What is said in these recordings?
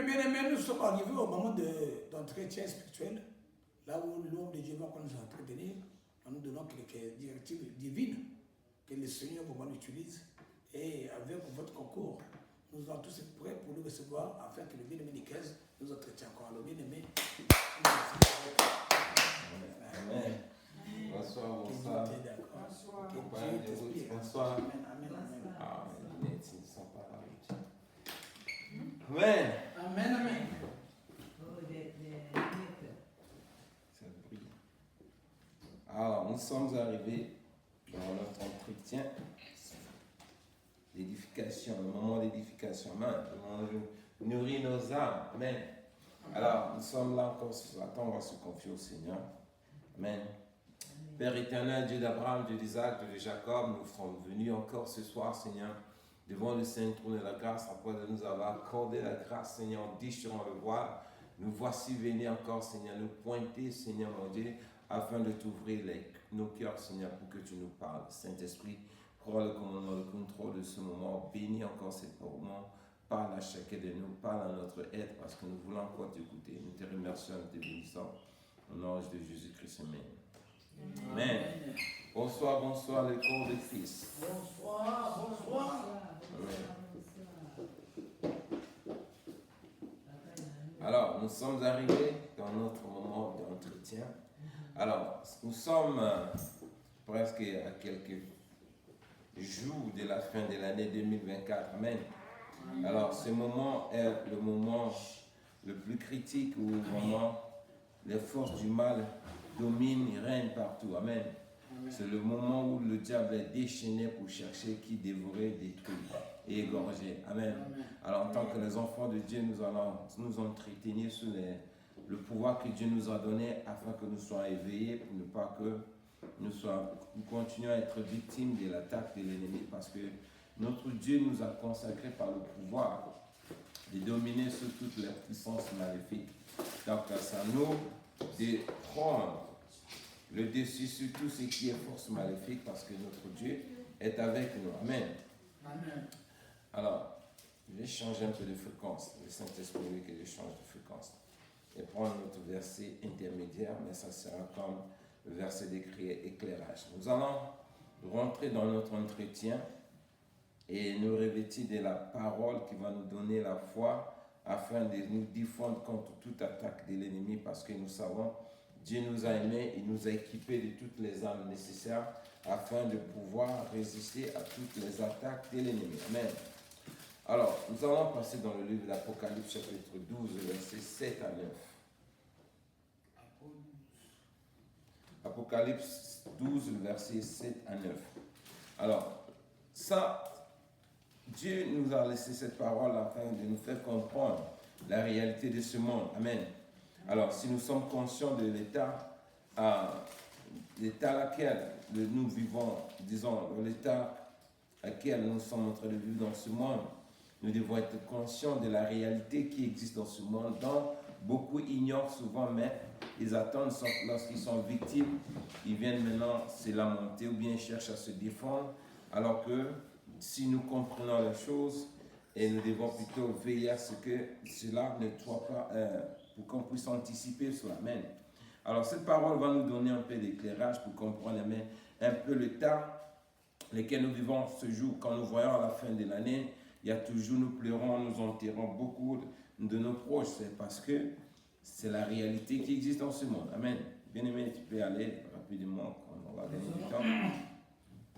bien-aimés, nous sommes arrivés au moment d'entretien spirituel, là où l'homme de Dieu va nous entretenir, en nous donnant quelques directives divines que le Seigneur vous utilise. Et avec votre concours, nous allons tous être prêts pour nous recevoir afin que le bien-aimé de 15 nous entretient encore. Le bien-aimé. Amen. Bonsoir, bonsoir. Bonsoir. Bonsoir. Amen. Amen. Amen. Alors, nous sommes arrivés dans notre entretien d'édification, le moment d'édification. Amen. On nourrit nos âmes. Amen. Alors, nous sommes là encore ce matin, on va se confier au Seigneur. Amen. Père éternel, Dieu d'Abraham, Dieu d'Isaac, Dieu de Jacob, nous sommes venus encore ce soir, Seigneur, devant le Saint trône de la grâce, après de nous avoir accordé la grâce, Seigneur, en déchirant le voile. Nous voici venus encore, Seigneur, nous pointer, Seigneur, mon Dieu, afin de t'ouvrir nos cœurs, Seigneur, pour que tu nous parles. Saint-Esprit, prends le commandement, le contrôle de ce moment. Bénis encore ce moment. Parle à chacun de nous, parle à notre aide, parce que nous voulons encore t'écouter. Nous te remercions, nous te bénissons. Au nom de Jésus-Christ, Amen. Amen. Bonsoir, bonsoir, le corps de Christ. Bonsoir. Amen. Alors, nous sommes arrivés dans notre moment d'entretien. Alors, nous sommes presque à quelques jours de la fin de l'année 2024. Amen. Alors, ce moment est le moment le plus critique où vraiment les forces du mal dominent et règnent partout. Amen. C'est le moment où le diable est déchaîné pour chercher qui dévorer, détruire et égorger. Amen. Alors, en tant que les enfants de Dieu, nous allons nous entretenir sur le pouvoir que Dieu nous a donné afin que nous soyons éveillés pour ne pas que nous continuions à être victimes de l'attaque de l'ennemi, parce que notre Dieu nous a consacré par le pouvoir de dominer sur toutes les puissances maléfiques. Donc, c'est à nous de prendre le dessus sur tout ce qui est force maléfique, parce que notre Dieu est avec nous. Amen. Amen. Alors, je vais changer un peu de fréquence. Le Saint-Esprit veut que je change de fréquence. Et prendre notre verset intermédiaire, mais ça sera comme le verset d'éclairage. Nous allons rentrer dans notre entretien et nous revêtir de la parole qui va nous donner la foi afin de nous défendre contre toute attaque de l'ennemi, parce que nous savons, Dieu nous a aimés, il nous a équipés de toutes les armes nécessaires afin de pouvoir résister à toutes les attaques de l'ennemi. Amen. Alors, nous allons passer dans le livre de l'Apocalypse, chapitre 12, versets 7 à 9. Apocalypse 12, versets 7 à 9. Alors, ça, Dieu nous a laissé cette parole afin de nous faire comprendre la réalité de ce monde. Amen. Alors, si nous sommes conscients de l'état auquel nous vivons, disons, l'état auquel nous sommes en train de vivre dans ce monde, nous devons être conscients de la réalité qui existe dans ce monde, dont beaucoup ignorent souvent, mais ils attendent, lorsqu'ils sont victimes, ils viennent maintenant se lamenter ou bien cherchent à se défendre, alors que si nous comprenons les choses, et nous devons plutôt veiller à ce que cela ne soit pas, pour qu'on puisse anticiper cela. Amen. Alors cette parole va nous donner un peu d'éclairage pour comprendre un peu le temps lequel nous vivons ce jour. Quand nous voyons à la fin de l'année, il y a toujours, nous pleurons, nous enterrons beaucoup de nos proches. C'est parce que c'est la réalité qui existe dans ce monde. Amen. Bien-aimé, tu peux aller rapidement, on va gagner du temps.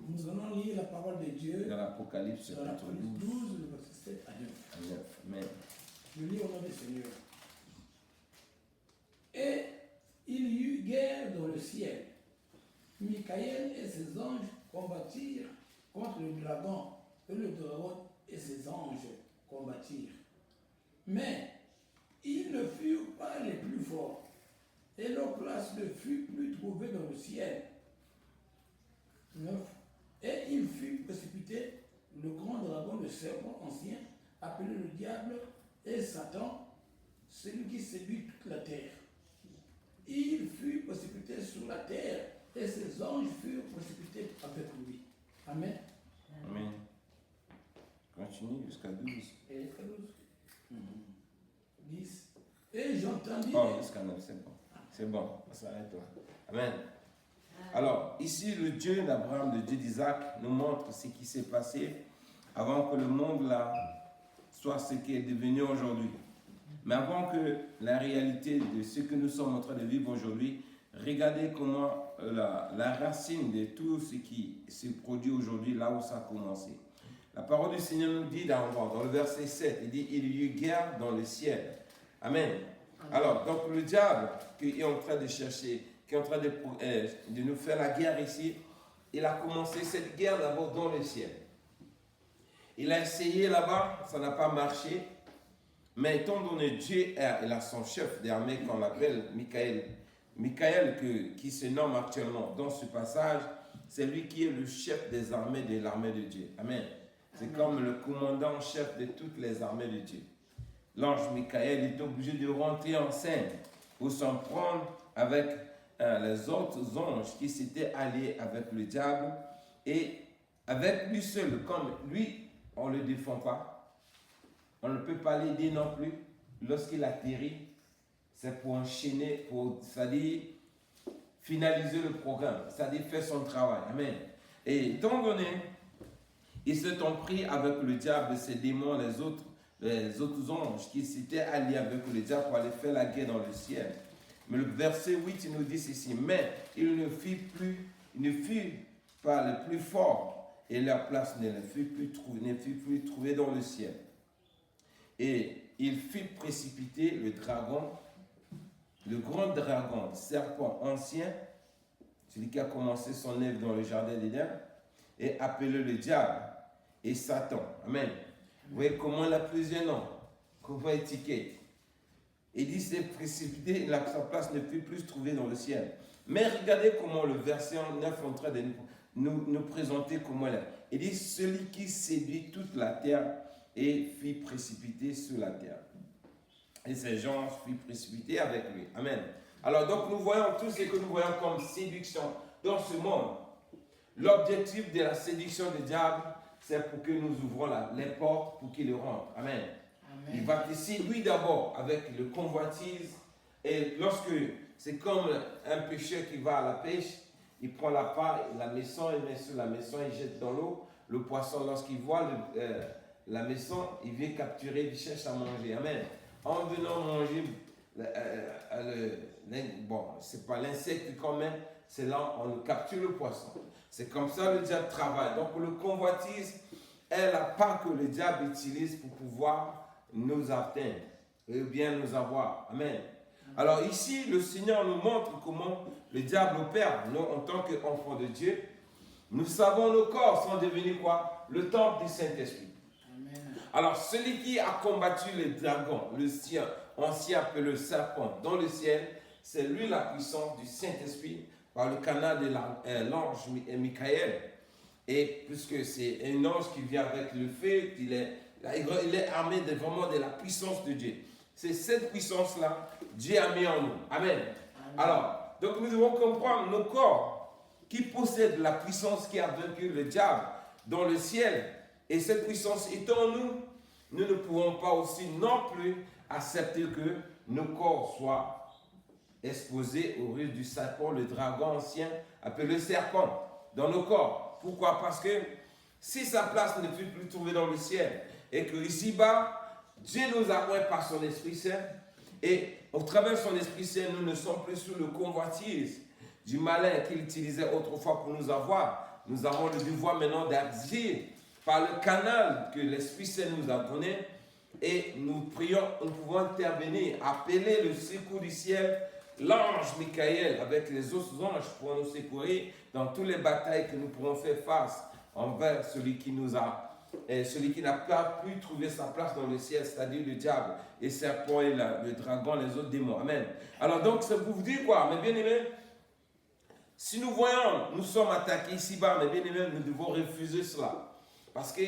Nous allons lire la parole de Dieu Dans l'Apocalypse, chapitre 12, le verset 7 à 9. Amen. Je lis au nom du Seigneur. Et il y eut guerre dans le ciel. Michael et ses anges combattirent contre le dragon, et le dragon et ses anges combattirent. Mais ils ne furent pas les plus forts, et leur place ne fut plus trouvée dans le ciel. 9. Et il fut précipité, le grand dragon, le serpent ancien, appelé le diable et Satan, celui qui séduit toute la terre. Il fut précipité sur la terre, et ses anges furent précipités avec lui. Amen. Amen. Continue jusqu'à 12. Et jusqu'à 12. entendu. Oh, jusqu'à 9, c'est bon. C'est bon, on s'arrête là. Amen. Alors, ici, le Dieu d'Abraham, le Dieu d'Isaac, nous montre ce qui s'est passé avant que le monde là soit ce qui est devenu aujourd'hui. Mais avant que la réalité de ce que nous sommes en train de vivre aujourd'hui, regardez comment la racine de tout ce qui se produit aujourd'hui, là où ça a commencé. La parole du Seigneur nous dit dans le verset 7, il dit « Il y eut guerre dans le ciel ». Amen. Alors, donc le diable qui est en train de chercher, qui est en train de nous faire la guerre ici, il a commencé cette guerre d'abord dans le ciel. Il a essayé là-bas, ça n'a pas marché. Mais étant donné Dieu, il a son chef d'armée qu'on appelle Michael. Michael qui se nomme actuellement dans ce passage, c'est lui qui est le chef des armées de l'armée de Dieu. Amen. C'est comme le commandant-chef de toutes les armées de Dieu. L'ange Michael est obligé de rentrer en scène pour s'en prendre avec les autres anges qui s'étaient alliés avec le diable. Et avec lui seul, comme lui, on ne le défend pas. On ne peut pas l'aider non plus. Lorsqu'il atterrit, c'est pour enchaîner, c'est-à-dire finaliser le programme, c'est-à-dire faire son travail. Amen. Et étant donné, ils se sont pris avec le diable, ses démons, les autres anges qui s'étaient alliés avec le diable pour aller faire la guerre dans le ciel. Mais le verset 8, il nous dit ceci, mais il ne fut pas le plus fort et leur place ne fut plus trouvée dans le ciel. Et il fit précipiter le dragon, le grand dragon, serpent ancien, celui qui a commencé son œuvre dans le jardin d'Éden, et appelé le diable et Satan. Amen. Vous voyez comment il a plusieurs noms, qu'on voit étiquette. Il dit c'est précipité, sa place ne fut plus trouvée dans le ciel. Mais regardez comment le verset 9 est en train de nous présenter comment elle est. Il dit celui qui séduit toute la terre et fit précipiter sur la terre. Et ces gens furent précipités avec lui. Amen. Alors donc nous voyons tout ce que nous voyons comme séduction dans ce monde. L'objectif de la séduction du diable, c'est pour que nous ouvrons les portes pour qu'il rentre. Amen. Amen. Il va te séduire d'abord avec le convoitise. Et lorsque c'est comme un pêcheur qui va à la pêche, il prend la paille, la maison, il met sur la maison, il jette dans l'eau. Le poisson, lorsqu'il voit la maison, il vient capturer, il cherche à manger. Amen. En venant manger, bon, c'est pas l'insecte quand même, c'est là on capture le poisson. C'est comme ça le diable travaille. Donc le convoitise est la part que le diable utilise pour pouvoir nous atteindre et bien nous avoir. Amen. Alors ici, le Seigneur nous montre comment le diable opère. Nous, en tant qu'enfants de Dieu, nous savons nos corps sont devenus quoi? Le temple du Saint-Esprit. Alors, celui qui a combattu le dragon, le sien, ancien appelé le serpent, dans le ciel, c'est lui la puissance du Saint-Esprit par le canal de l'ange Michael. Et puisque c'est un ange qui vient avec le feu, il est armé vraiment de la puissance de Dieu. C'est cette puissance-là, Dieu a mis en nous. Amen. Amen. Alors, donc nous devons comprendre nos corps qui possèdent la puissance qui a vaincu le diable dans le ciel. Et cette puissance étant en nous, nous ne pouvons pas aussi non plus accepter que nos corps soient exposés au risque du serpent, le dragon ancien, appelé le serpent, dans nos corps. Pourquoi? Parce que si sa place ne fut plus trouvée dans le ciel, et que ici-bas, Dieu nous a oint par son Esprit Saint, et au travers de son Esprit Saint, nous ne sommes plus sous le convoitise du malin qu'il utilisait autrefois pour nous avoir. Nous avons le devoir maintenant d'agir par le canal que l'Esprit Saint nous a donné, et nous prions, nous pouvons intervenir, appeler le secours du ciel, l'ange Michael avec les autres anges pour nous secourir dans toutes les batailles que nous pourrons faire face envers celui qui n'a pas pu trouver sa place dans le ciel, c'est-à-dire le diable, et le serpent et le dragon, les autres démons. Amen. Alors donc, ça vous dit quoi? Mais bien aimé, si nous voyons, nous sommes attaqués ici-bas, mais bien aimé, nous devons refuser cela. Parce que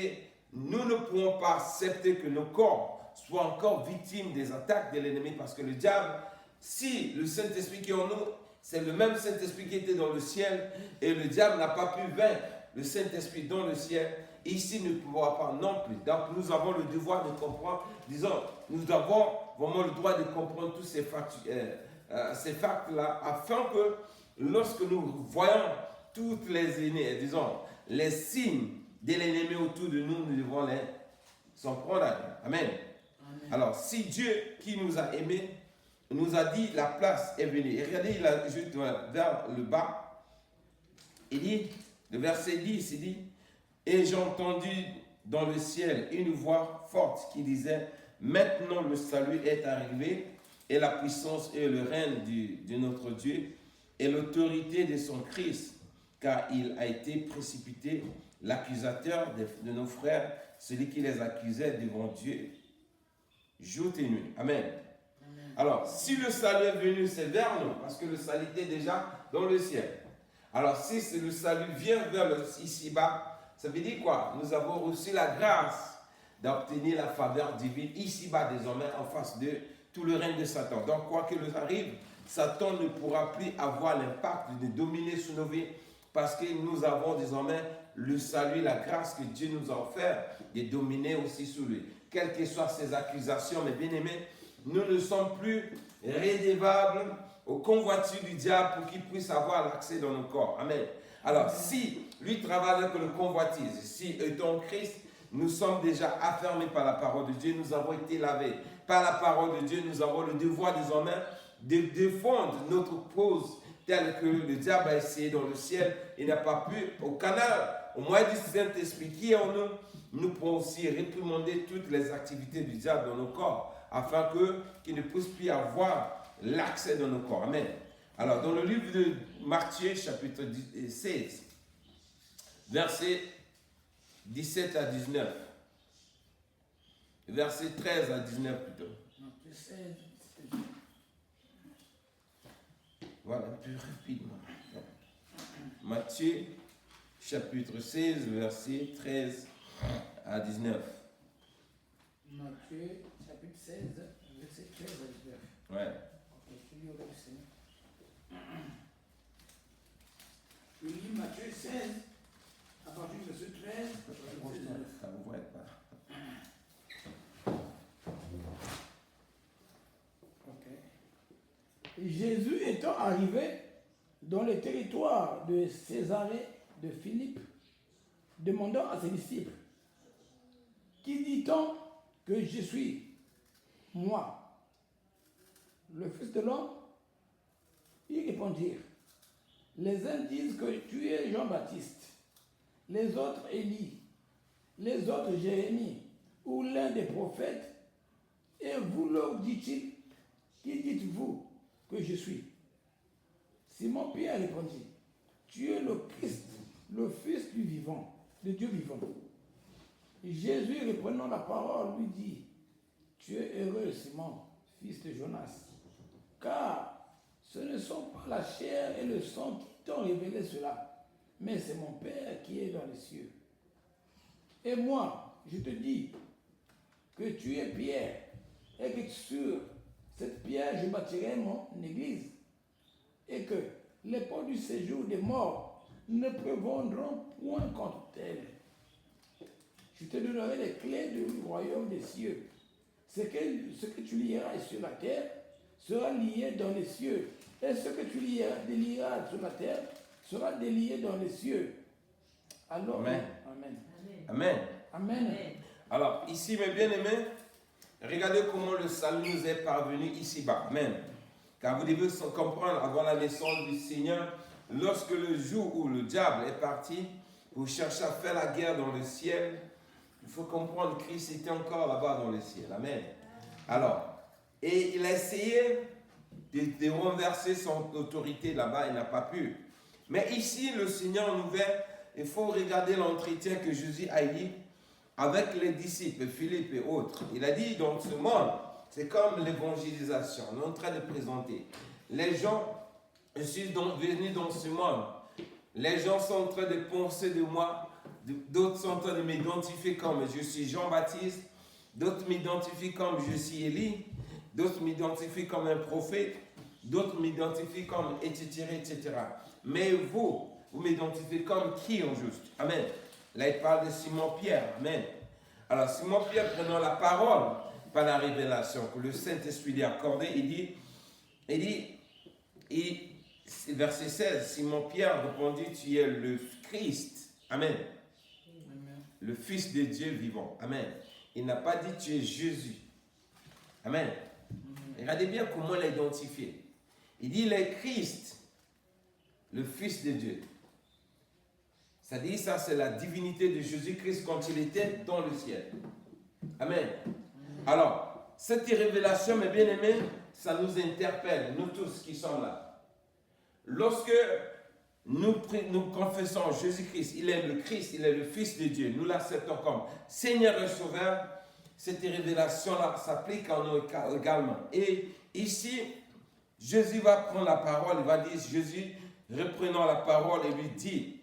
nous ne pouvons pas accepter que nos corps soient encore victimes des attaques de l'ennemi. Parce que le diable, si le Saint-Esprit qui est en nous, c'est le même Saint-Esprit qui était dans le ciel, et le diable n'a pas pu vaincre le Saint-Esprit dans le ciel, ici ne pourra pas non plus. Donc nous avons le devoir de comprendre, disons, nous avons vraiment le droit de comprendre tous ces facts-là, afin que lorsque nous voyons toutes les ennemis, disons, les signes de l'ennemi autour de nous, nous devons les s'en prendre à Dieu. Amen. Alors, si Dieu qui nous a aimés nous a dit la place est venue. Et regardez, il a juste vers le bas, il dit, le verset 10, il dit, et j'ai entendu dans le ciel une voix forte qui disait, maintenant le salut est arrivé, et la puissance et le règne de notre Dieu, et l'autorité de son Christ, car il a été précipité, l'accusateur de nos frères, celui qui les accusait devant Dieu, jour et nuit. Amen. Alors, si le salut est venu, c'est vers nous, parce que le salut était déjà dans le ciel. Alors, si le salut vient vers ici-bas, ça veut dire quoi? Nous avons reçu la grâce d'obtenir la faveur divine ici-bas, désormais, en face de tout le règne de Satan. Donc, quoi qu'il arrive, Satan ne pourra plus avoir l'impact de dominer sur nos vies, parce que nous avons désormais le salut, la grâce que Dieu nous a offert de dominer aussi sur lui. Quelles que soient ses accusations, mes bien-aimés, nous ne sommes plus rédevables aux convoitises du diable pour qu'il puisse avoir l'accès dans nos corps. Amen. Alors, si lui travaille avec le convoitise, si étant Christ, nous sommes déjà affermés par la parole de Dieu, nous avons été lavés par la parole de Dieu, nous avons le devoir désormais de défendre notre cause telle que le diable a essayé dans le ciel et n'a pas pu. Au canal, au moyen du Saint-Esprit qui est en nous, nous pouvons aussi réprimander toutes les activités du diable dans nos corps, afin qu'il ne puisse plus avoir l'accès dans nos corps. Amen. Alors, dans le livre de Matthieu, chapitre 16, versets 17 à 19, verset 13 à 19 plutôt. Voilà, un peu rapidement. Matthieu, chapitre 16, verset 13 à 19. Matthieu, chapitre 16, verset 13 à 19. Ouais. Ok, je lis au verset. Je lis Matthieu 16, à partir du verset 13 à verset 19. Ça vous voit pas. Jésus étant arrivé dans le territoire de Césarée de Philippe, demandant à ses disciples, qui dit-on que je suis, moi, le Fils de l'homme? Ils répondirent, les uns disent que tu es Jean-Baptiste, les autres Élie, les autres Jérémie, ou l'un des prophètes, et vous leur dit-il, qui dites-vous que je suis? Simon-Pierre répondit, tu es le Christ, le Fils du vivant, de Dieu vivant. Et Jésus, reprenant la parole, lui dit, tu es heureux, Simon, fils de Jonas, car ce ne sont pas la chair et le sang qui t'ont révélé cela, mais c'est mon Père qui est dans les cieux. Et moi, je te dis que tu es Pierre, et que sur cette pierre, je bâtirai mon église, et que les portes du séjour des morts ne prévaudront point contre elle. Je te donnerai les clés du royaume des cieux. Ce que tu lieras sur la terre sera lié dans les cieux, et ce que tu délieras sur la terre sera délié dans les cieux. Alors, Amen. Amen. Amen. Amen. Alors, ici, mes bien-aimés, regardez comment le salut nous est parvenu ici-bas. Amen. Car vous devez comprendre, avant la naissance du Seigneur, lorsque le jour où le diable est parti pour chercher à faire la guerre dans le ciel, il faut comprendre que Christ était encore là-bas dans le ciel. Amen. Alors, et il a essayé de renverser son autorité là-bas, il n'a pas pu. Mais ici, le Seigneur nous fait, il faut regarder l'entretien que Jésus a eu avec les disciples, Philippe et autres. Il a dit, dans ce monde, c'est comme l'évangélisation, on est en train de présenter. Les gens, je suis venu dans ce monde, les gens sont en train de penser de moi, d'autres sont en train de m'identifier comme je suis Jean-Baptiste, d'autres m'identifient comme je suis Élie, d'autres m'identifient comme un prophète, d'autres m'identifient comme etc., etc. Mais vous m'identifiez comme qui en juste? Amen. Là, il parle de Simon-Pierre. Amen. Alors, Simon-Pierre, prenant la parole par la révélation que le Saint-Esprit lui a accordée, verset 16, Simon-Pierre répondit, tu es le Christ. Amen. Le Fils de Dieu vivant. Amen. Il n'a pas dit tu es Jésus. Amen. Regardez bien comment il l'a identifié. Il dit il est Christ, le Fils de Dieu. Ça dit ça, c'est la divinité de Jésus-Christ quand il était dans le ciel. Amen. Alors, cette révélation, mes bien-aimés, ça nous interpelle, nous tous qui sommes là. Lorsque nous confessons Jésus-Christ, il est le Christ, il est le Fils de Dieu, nous l'acceptons comme Seigneur et Sauveur, cette révélation-là s'applique à nous également. Et ici, Jésus va prendre la parole, il va dire, Jésus, reprenant la parole et lui dit,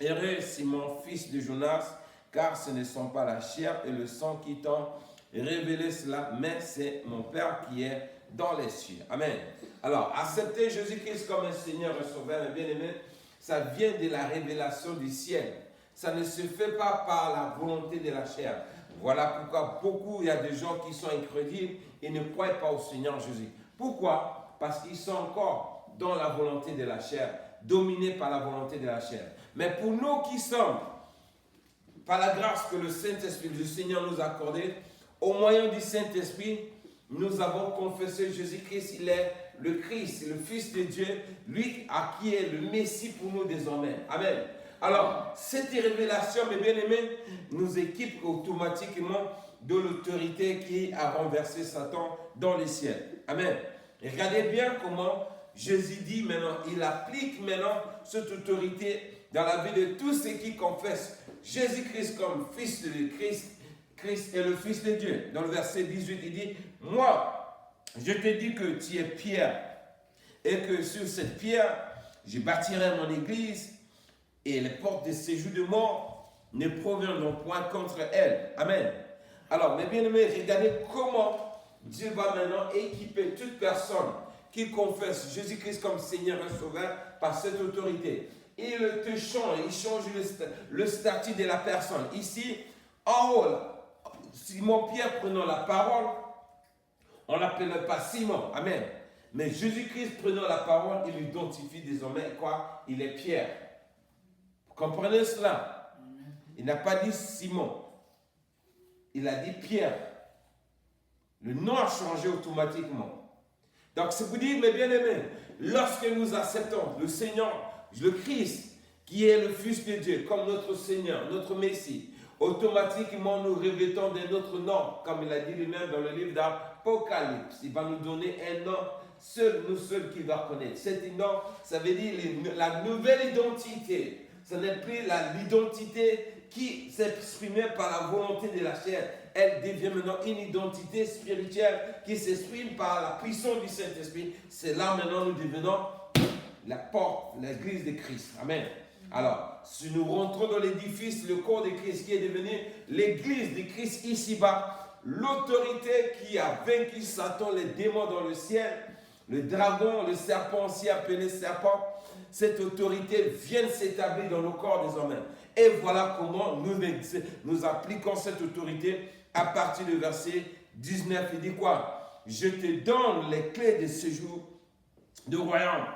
heureux Simon, fils de Jonas, car ce ne sont pas la chair et le sang qui t'ont révélé cela, mais c'est mon Père qui est dans les cieux. Amen. Alors, accepter Jésus-Christ comme un Seigneur et Sauveur, bien aimé, ça vient de la révélation du ciel. Ça ne se fait pas par la volonté de la chair. Voilà pourquoi il y a des gens qui sont incrédules et ne croient pas au Seigneur Jésus. Pourquoi? Parce qu'ils sont encore dans la volonté de la chair, dominés par la volonté de la chair. Mais pour nous qui sommes, par la grâce que le Saint-Esprit du Seigneur nous a accordée, au moyen du Saint-Esprit, nous avons confessé Jésus-Christ, il est le Christ, le Fils de Dieu, lui à qui est le Messie pour nous désormais. Amen. Alors, cette révélation, mes bien-aimés, nous équipe automatiquement de l'autorité qui a renversé Satan dans les ciels. Amen. Et regardez bien comment Jésus dit maintenant, il applique maintenant cette autorité dans la vie de tous ceux qui confessent Jésus-Christ comme Fils de Christ. Christ est le Fils de Dieu. Dans le verset 18, il dit, moi, je te dis que tu es Pierre, et que sur cette pierre, je bâtirai mon église, et les portes de séjour de mort ne proviendront point contre elle. Amen. Alors, mes bien-aimés, regardez comment Dieu va maintenant équiper toute personne qui confesse Jésus-Christ comme Seigneur et Sauveur par cette autorité. Il te change, il change le statut de la personne. Ici, en haut, Simon-Pierre prenant la parole, on ne l'appelle pas Simon. Amen. Mais Jésus-Christ prenant la parole, il l'identifie désormais quoi? Il est Pierre. Vous comprenez cela? Il n'a pas dit Simon. Il a dit Pierre. Le nom a changé automatiquement. Donc, c'est pour dire, mes bien-aimés, lorsque nous acceptons le Seigneur, le Christ, qui est le Fils de Dieu, comme notre Seigneur, notre Messie, automatiquement nous revêtons de notre nom, comme il a dit lui-même dans le livre d'Apocalypse. Il va nous donner un nom, nous seuls qui va connaître. Cet nom, ça veut dire la nouvelle identité. Ce n'est plus l'identité qui s'exprimait par la volonté de la chair. Elle devient maintenant une identité spirituelle qui s'exprime par la puissance du Saint-Esprit. C'est là maintenant nous devenons la porte, l'église de Christ. Amen. Alors, si nous rentrons dans l'édifice, le corps de Christ qui est devenu l'église de Christ ici-bas, l'autorité qui a vaincu Satan, les démons dans le ciel, le dragon, le serpent aussi appelé serpent, cette autorité vient s'établir dans nos corps désormais. Et voilà comment nous appliquons cette autorité à partir du verset 19. Il dit quoi? Je te donne les clés de séjour du royaume,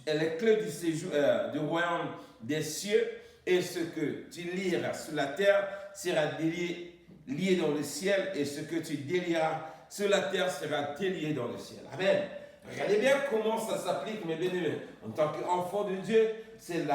les clés du séjour du royaume des cieux, et ce que tu lieras sur la terre sera lié dans le ciel, et ce que tu délieras sur la terre sera délié dans le ciel. Amen. Regardez bien comment ça s'applique, mes bien-aimés. En tant qu'enfant de Dieu, c'est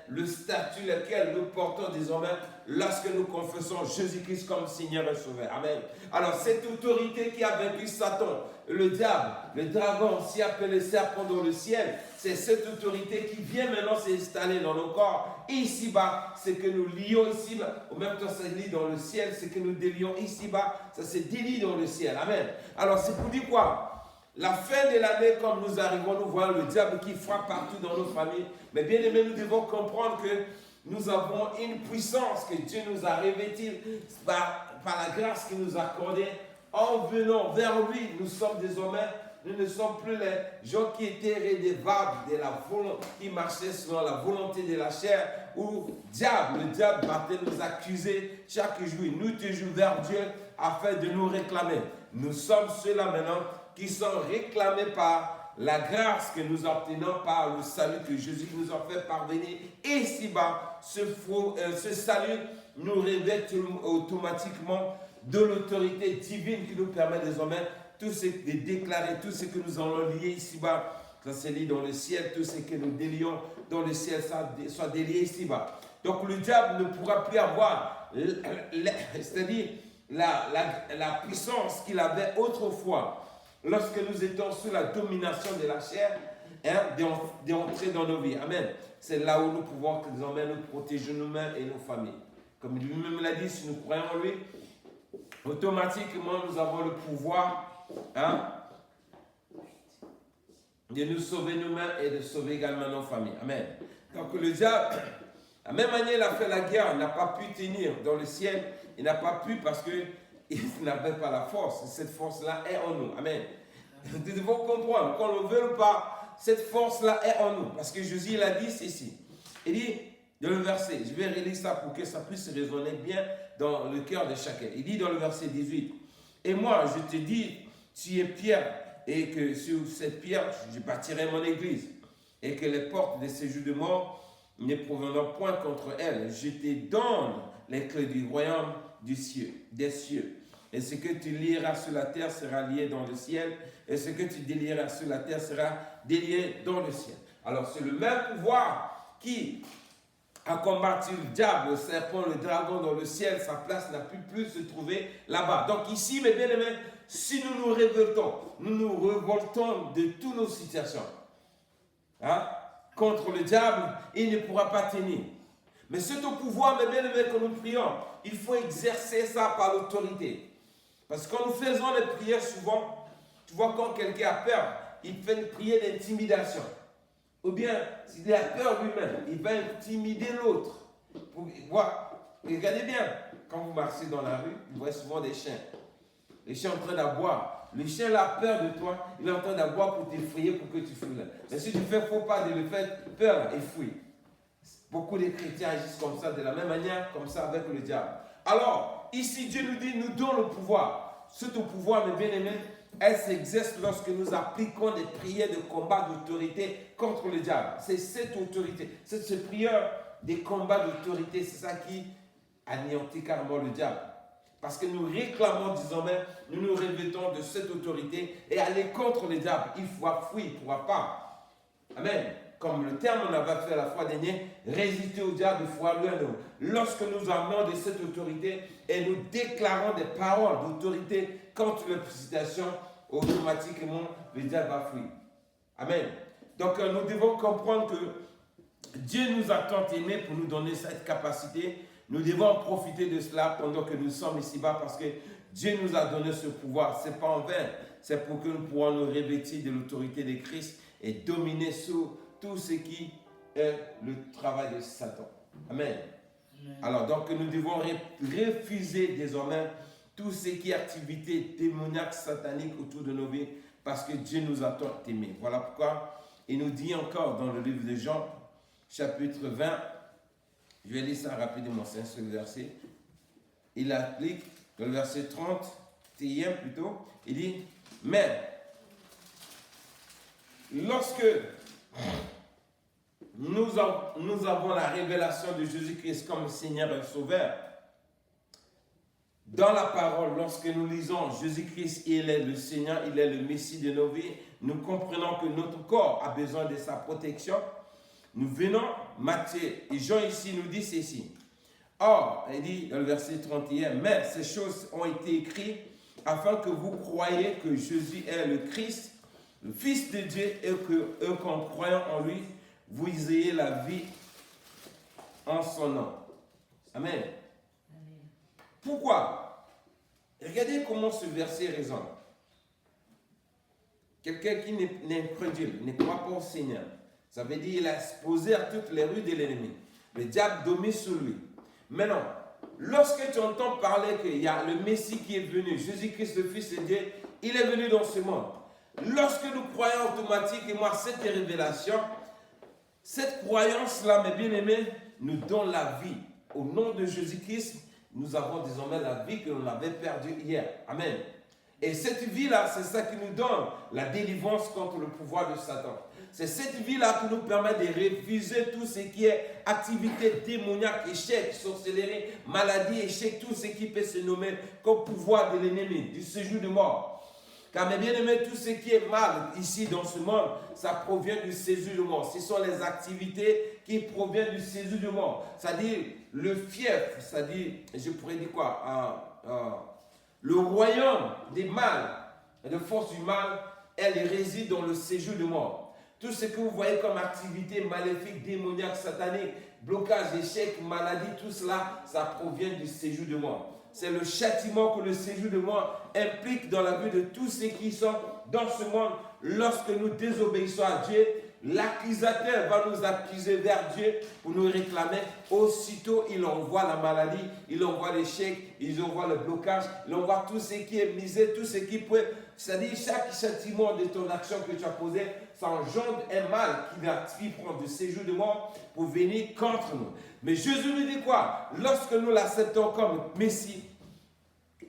le statut lequel nous portons désormais lorsque nous confessons Jésus-Christ comme Seigneur et Sauveur. Amen. Alors, cette autorité qui a vaincu Satan, le diable, le dragon, aussi appelé serpent dans le ciel, c'est cette autorité qui vient maintenant s'installer dans nos corps. Ici-bas, c'est que nous lions ici-bas. Au même temps, ça lie dans le ciel, c'est que nous délions ici-bas, ça se délie dans le ciel. Amen. Alors, c'est pour dire quoi? La fin de l'année, comme nous arrivons, nous voyons le diable qui frappe partout dans nos familles. Mais bien aimés, nous devons comprendre que nous avons une puissance que Dieu nous a revêtie par la grâce qu'il nous a accordée. En venant vers lui, nous sommes désormais Nous ne sommes plus les gens qui étaient redevables de la volonté, qui marchaient selon la volonté de la chair, où le diable battait nous accuser chaque jour. Il nous toujours vers Dieu afin de nous réclamer. Nous sommes ceux-là maintenant qui sont réclamés par la grâce que nous obtenons par le salut que Jésus nous a fait parvenir. Et ici-bas, ce salut nous revêt automatiquement de l'autorité divine qui nous permet désormais de déclarer tout ce que nous allons lier ici-bas. Ça se lit dans le ciel, tout ce que nous délions dans le ciel soit délié ici-bas. Donc le diable ne pourra plus avoir, c'est-à-dire la puissance qu'il avait autrefois lorsque nous étions sous la domination de la chair, d'entrer dans nos vies. Amen. C'est là où nous pouvons désormais nous protéger nous-mêmes et nos familles. Comme lui-même l'a dit, si nous croyons en lui, automatiquement nous avons le pouvoir de nous sauver nous-mêmes et de sauver également nos familles. Amen. Donc le diable, de la même manière, il a fait la guerre, il n'a pas pu tenir dans le ciel, il n'a pas pu parce qu'il n'avait pas la force. Cette force-là est en nous. Amen. Nous devons comprendre, qu'on ne le veut pas, cette force-là est en nous. Parce que Jésus l'a dit, c'est ici. Il dit, dans le verset, je vais relire ça pour que ça puisse résonner bien dans le cœur de chacun. Il dit dans le verset 18, « Et moi, je te dis, tu es Pierre, et que sur cette pierre, je bâtirai mon église, et que les portes de séjour de mort ne proviendront point contre elle. Je te donne les clés du royaume des cieux. Et ce que tu lieras sur la terre sera lié dans le ciel, et ce que tu délieras sur la terre sera délié dans le ciel. » Alors c'est le même pouvoir qui a combattu le diable, le serpent, le dragon dans le ciel. Sa place n'a plus se trouver là-bas. Donc ici, mes bien-aimés, si nous nous révoltons de toutes nos situations contre le diable, il ne pourra pas tenir. Mais c'est au pouvoir, mes bien-aimés, que nous prions. Il faut exercer ça par l'autorité. Parce que quand nous faisons les prières, souvent, tu vois, quand quelqu'un a peur, il fait une prière d'intimidation. Ou bien, s'il a peur lui-même, il va intimider l'autre. Regardez bien, quand vous marchez dans la rue, vous voyez souvent des chiens. Les chiens en train d'aboyer. Le chien a peur de toi, il est en train d'aboyer pour t'effrayer, pour que tu fouilles là. Mais si tu fais faux pas de le faire peur et fouille. Beaucoup de chrétiens agissent comme ça, de la même manière, comme ça avec le diable. Alors, ici, Dieu nous dit, nous donne le pouvoir. Ce pouvoir, mes bien-aimés, elle s'exerce lorsque nous appliquons des prières de combat d'autorité contre le diable. C'est cette autorité, c'est ce prière des combats d'autorité, c'est ça qui anéantit carrément le diable. Parce que nous réclamons désormais, nous nous revêtons de cette autorité et aller contre le diable. Il faut fuir, il ne pourra pas. Amen. Comme le terme on avait fait la fois dernière, résister au diable, il faut aller à nous. Lorsque nous amenons de cette autorité et nous déclarons des paroles d'autorité contre les situations, automatiquement, le diable va fuir. Amen. Donc nous devons comprendre que Dieu nous a tant aimés pour nous donner cette capacité. Nous devons profiter de cela pendant que nous sommes ici-bas parce que Dieu nous a donné ce pouvoir. Ce n'est pas en vain. C'est pour que nous pourrons nous revêtir de l'autorité de Christ et dominer sur tout ce qui est le travail de Satan. Amen. Amen. Alors, donc, nous devons refuser désormais tout ce qui est activité démoniaque, satanique autour de nos vies parce que Dieu nous a tant aimés. Voilà pourquoi il nous dit encore dans le livre de Jean, chapitre 20, je vais lire ça rapidement, c'est un seul verset. Il applique dans le verset 31 plutôt, il dit, mais lorsque nous avons la révélation de Jésus-Christ comme Seigneur et Sauveur, dans la parole, lorsque nous lisons Jésus-Christ, il est le Seigneur, il est le Messie de nos vies, nous comprenons que notre corps a besoin de sa protection. Nous venons, Matthieu et Jean ici nous dit ceci. Or, il dit dans le verset 31, mais ces choses ont été écrites afin que vous croyiez que Jésus est le Christ, le Fils de Dieu, et qu'en croyant en lui, vous ayez la vie en son nom. Amen. Amen. Pourquoi? Regardez comment ce verset résonne. Quelqu'un qui n'est incrédule, ne croit pas au Seigneur. Ça veut dire qu'il a exposé à toutes les rues de l'ennemi. Le diable domine sur lui. Maintenant, lorsque tu entends parler qu'il y a le Messie qui est venu, Jésus-Christ, le Fils de Dieu, il est venu dans ce monde. lorsque nous croyons automatiquement à cette révélation, cette croyance-là, mes bien-aimés, nous donne la vie. Au nom de Jésus-Christ, nous avons désormais la vie que l'on avait perdue hier. Amen. Et cette vie-là, c'est ça qui nous donne la délivrance contre le pouvoir de Satan. C'est cette vie-là qui nous permet de refuser tout ce qui est activité démoniaque, échec, sorcellerie, maladie, échec, tout ce qui peut se nommer comme pouvoir de l'ennemi, du séjour de mort. Car mes bien-aimés, tout ce qui est mal ici dans ce monde, ça provient du séjour de mort. Ce sont les activités qui proviennent du séjour de mort. C'est-à-dire le fief, c'est-à-dire, je pourrais dire quoi, le royaume des mal, de force du mal, elle réside dans le séjour de mort. Tout ce que vous voyez comme activité maléfique, démoniaque, satanique, blocage, échec, maladie, tout cela, ça provient du séjour de mort. C'est le châtiment que le séjour de mort implique dans la vie de tous ceux qui sont dans ce monde. Lorsque nous désobéissons à Dieu, l'accusateur va nous accuser vers Dieu pour nous réclamer. Aussitôt, il envoie la maladie, il envoie l'échec, il envoie le blocage, il envoie tout ce qui est misé, tout ce qui peut. C'est-à-dire, chaque châtiment de ton action que tu as posé, ça engendre un mal qui prend du séjour de mort pour venir contre nous. Mais Jésus nous dit quoi? Lorsque nous l'acceptons comme Messie,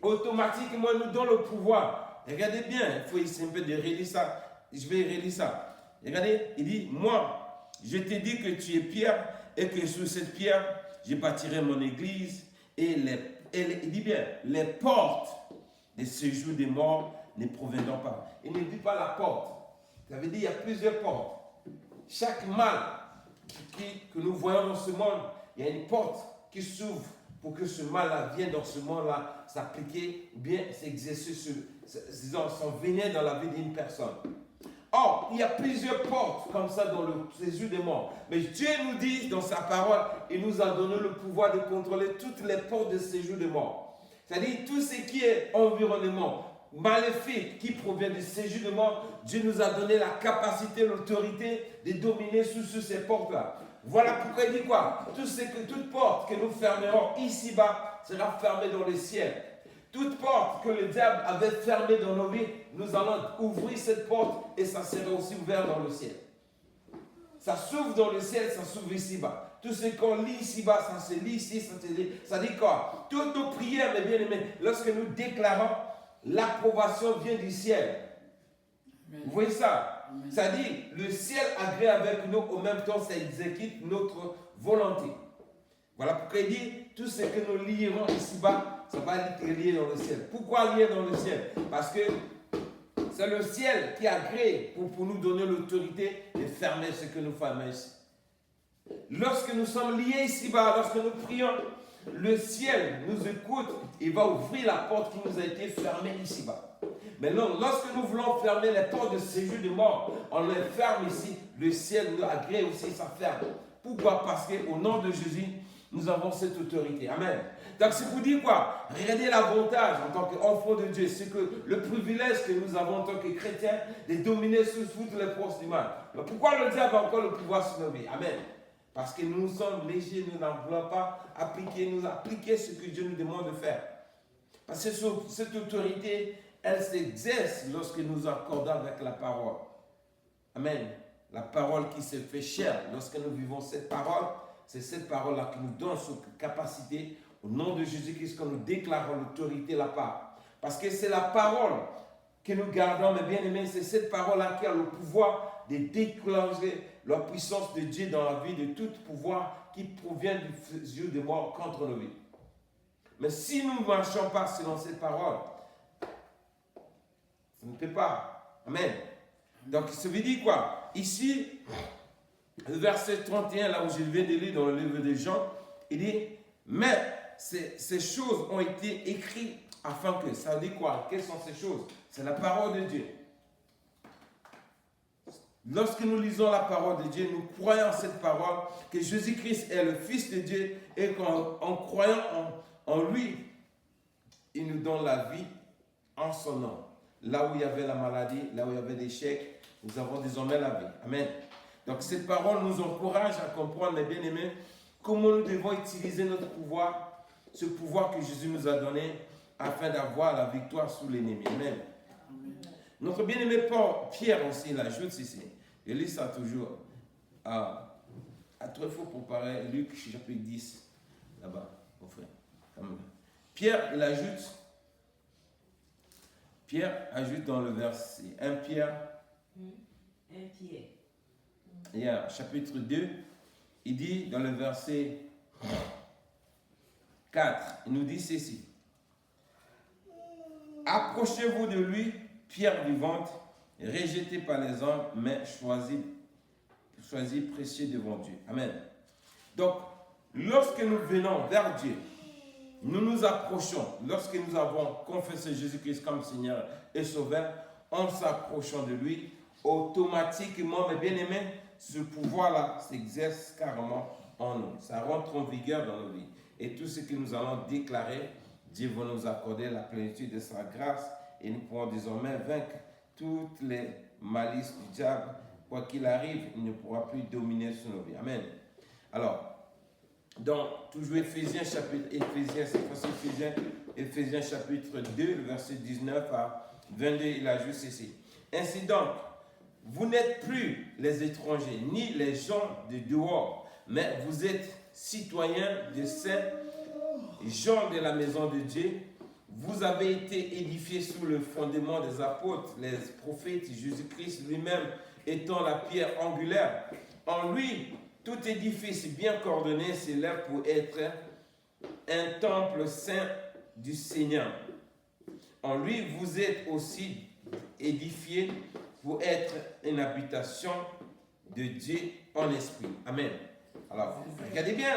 automatiquement nous donne le pouvoir. Regardez bien, il faut essayer un peu de relire ça. Je vais relire ça. Regardez, il dit, moi, je t'ai dit que tu es pierre et que sur cette pierre, je bâtirai mon église. Et il dit bien, les portes de séjour des morts ne proviendront pas. Il ne dit pas la porte. Ça veut dire qu'il y a plusieurs portes. Chaque mal que nous voyons dans ce monde, il y a une porte qui s'ouvre pour que ce mal-là vienne dans ce monde-là s'appliquer, bien s'exercer, s'en venir dans la vie d'une personne. Or, il y a plusieurs portes comme ça dans le séjour des morts. Mais Dieu nous dit dans sa parole, il nous a donné le pouvoir de contrôler toutes les portes de séjour des morts. C'est-à-dire tout ce qui est environnement maléfique qui provient du séjour de mort, Dieu nous a donné la capacité, l'autorité de dominer sur ces portes-là. Voilà pourquoi il dit quoi? Toute porte que nous fermerons ici-bas sera fermée dans le ciel. Toute porte que le diable avait fermée dans nos vies, nous allons ouvrir cette porte et ça sera aussi ouvert dans le ciel. Ça s'ouvre dans le ciel, ça s'ouvre ici-bas. Tout ce qu'on lit ici-bas, ça se lit ici, ça se lit. Ça dit quoi? Toutes nos prières, mes bien-aimés, lorsque nous déclarons, l'approbation vient du ciel. Amen. Vous voyez ça? Amen. Ça dit, le ciel agrée avec nous, au même temps, ça exécute notre volonté. Voilà pourquoi il dit, tout ce que nous lirons ici-bas, ça va être lié dans le ciel. Pourquoi lié dans le ciel? Parce que c'est le ciel qui agrée pour nous donner l'autorité de fermer ce que nous fermons ici. Lorsque nous sommes liés ici-bas, lorsque nous prions, le ciel nous écoute, il va ouvrir la porte qui nous a été fermée ici-bas. Mais non, lorsque nous voulons fermer les portes de séjour de mort, on les ferme ici, le ciel nous agrée aussi, ça ferme. Pourquoi? Parce qu'au nom de Jésus, nous avons cette autorité. Amen. Donc c'est pour dire quoi? Regardez l'avantage en tant qu'enfant de Dieu, c'est que le privilège que nous avons en tant que chrétiens de dominer sur toutes les forces du mal. Mais pourquoi le diable a encore le pouvoir sur nos vies? Amen. Parce que nous sommes légers, nous n'en voulons pas appliquer ce que Dieu nous demande de faire. Parce que cette autorité, elle s'exerce lorsque nous accordons avec la parole. Amen. La parole qui se fait chair. Lorsque nous vivons cette parole, c'est cette parole-là qui nous donne cette capacité. Au nom de Jésus-Christ, quand nous déclarons l'autorité là-bas. Parce que c'est la parole que nous gardons, mes bien-aimés, c'est cette parole-là qui a le pouvoir de déclencher la puissance de Dieu dans la vie de tout pouvoir qui provient du Dieu de mort contre nos vies. Mais si nous ne marchons pas selon cette parole, ça ne peut pas. Amen. Donc, ça veut dire quoi? Ici, le verset 31, là où je viens de lire dans le livre de Jean, il dit, mais ces choses ont été écrites afin que, ça veut dire quoi? Quelles sont ces choses? C'est la parole de Dieu. Lorsque nous lisons la parole de Dieu, nous croyons en cette parole, que Jésus-Christ est le Fils de Dieu et qu'en croyant en lui, il nous donne la vie en son nom. Là où il y avait la maladie, là où il y avait l'échec, nous avons désormais la vie. Amen. Donc cette parole nous encourage à comprendre, mes bien-aimés, comment nous devons utiliser notre pouvoir, ce pouvoir que Jésus nous a donné, afin d'avoir la victoire sur l'ennemi. Amen. Notre bien-aimé Pierre aussi l'ajoute ici. Je lis ça toujours. À toi, il faut préparer Luc chapitre 10. Là-bas, mon frère. Pierre, Pierre ajoute dans le verset 1 Pierre. Chapitre 2, il dit dans le verset 4, il nous dit ceci. Approchez-vous de lui, pierre vivante, rejetée par les hommes, mais choisie précieux devant Dieu. Amen. Donc, lorsque nous venons vers Dieu, nous nous approchons, lorsque nous avons confessé Jésus-Christ comme Seigneur et Sauveur, en s'approchant de lui, automatiquement, mes bien-aimés, ce pouvoir-là s'exerce carrément en nous. Ça rentre en vigueur dans nos vies. Et tout ce que nous allons déclarer, Dieu va nous accorder la plénitude de sa grâce et nous pourrons désormais vaincre toutes les malices du diable. Quoi qu'il arrive, il ne pourra plus dominer sur nos vies. Amen. Alors, dans toujours Éphésiens chapitre 2, le verset 19 à 22, il ajoute ceci. Ainsi donc, vous n'êtes plus les étrangers, ni les gens de dehors, mais vous êtes citoyens de saints, gens de la maison de Dieu. Vous avez été édifiés sous le fondement des apôtres, les prophètes, Jésus-Christ lui-même étant la pierre angulaire. En lui, tout édifice bien coordonné s'élève pour être un temple saint du Seigneur. En lui, vous êtes aussi édifiés pour être une habitation de Dieu en esprit. Amen. Alors, regardez bien.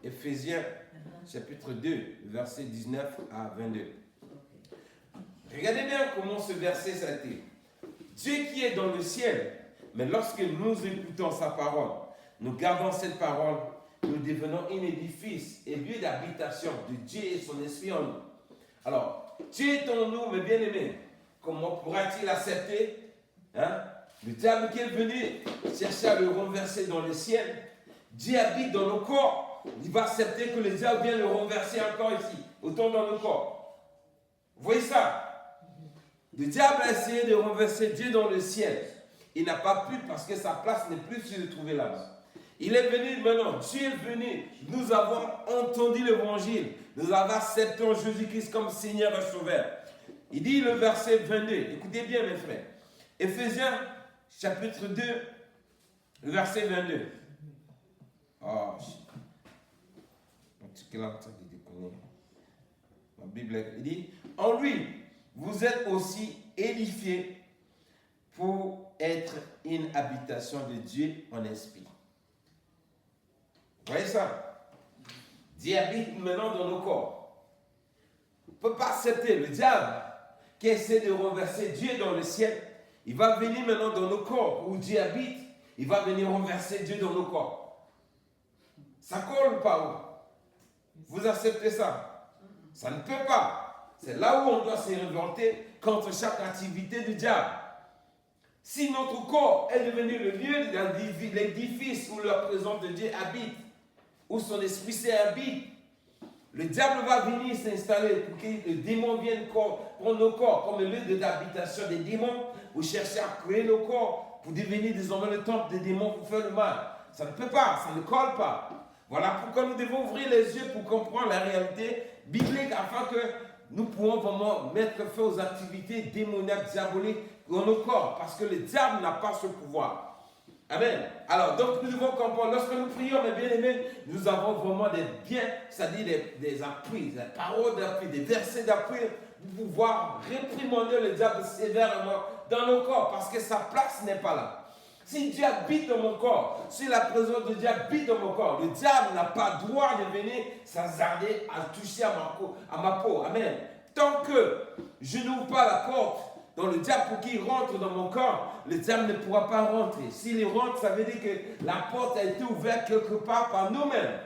Éphésiens chapitre 2, verset 19 à 22. Regardez bien comment ce verset s'est été. Dieu qui est dans le ciel, mais lorsque nous écoutons sa parole, nous gardons cette parole, nous devenons un édifice et lieu d'habitation de Dieu et son esprit en nous. Alors, Dieu est en nous, mes bien-aimés. Comment pourra-t-il accepter le diable qui est venu chercher à le renverser dans le ciel? Dieu habite dans nos corps. Il va accepter que le diable vienne le renverser encore ici, autant dans nos corps. Vous voyez ça? Le diable a essayé de renverser Dieu dans le ciel. Il n'a pas pu parce que sa place n'est plus se trouver là-bas. Il est venu maintenant, Dieu est venu. Nous avons entendu l'évangile. Nous avons accepté Jésus-Christ comme Seigneur et Sauveur. Il dit le verset 22, écoutez bien mes frères. Éphésiens chapitre 2, le verset 22. Oh, ma Bible, il dit, en lui, vous êtes aussi édifiés pour être une habitation de Dieu en esprit. Vous voyez ça? Dieu habite maintenant dans nos corps. On ne peut pas accepter le diable qui essaie de renverser Dieu dans le ciel. Il va venir maintenant dans nos corps où Dieu habite. Il va venir renverser Dieu dans nos corps. Ça colle pas où? Vous acceptez ça? Ça ne peut pas. C'est là où on doit se révolter contre chaque activité du diable. Si notre corps est devenu le lieu de l'édifice où la présence de Dieu habite, où son esprit s'habite, le diable va venir s'installer pour que le démon vienne prendre nos corps comme le lieu d'habitation des démons, ou chercher à créer nos corps pour devenir désormais le temple des démons pour faire le mal. Ça ne peut pas, ça ne colle pas. Voilà pourquoi nous devons ouvrir les yeux pour comprendre la réalité biblique afin que nous pourrons vraiment mettre fin aux activités démoniaques, diaboliques dans nos corps. Parce que le diable n'a pas ce pouvoir. Amen. Alors, donc nous devons comprendre, lorsque nous prions, mes bien-aimés, nous avons vraiment des biens, c'est-à-dire des appuis, des paroles d'appui, des versets d'appui pour pouvoir réprimander le diable sévèrement dans nos corps parce que sa place n'est pas là. Si Dieu habite dans mon corps, si la présence de Dieu habite dans mon corps, le diable n'a pas droit de venir s'hasarder à toucher à ma peau. Amen. Tant que je n'ouvre pas la porte dans le diable pour qu'il rentre dans mon corps, le diable ne pourra pas rentrer. S'il rentre, ça veut dire que la porte a été ouverte quelque part par nous-mêmes.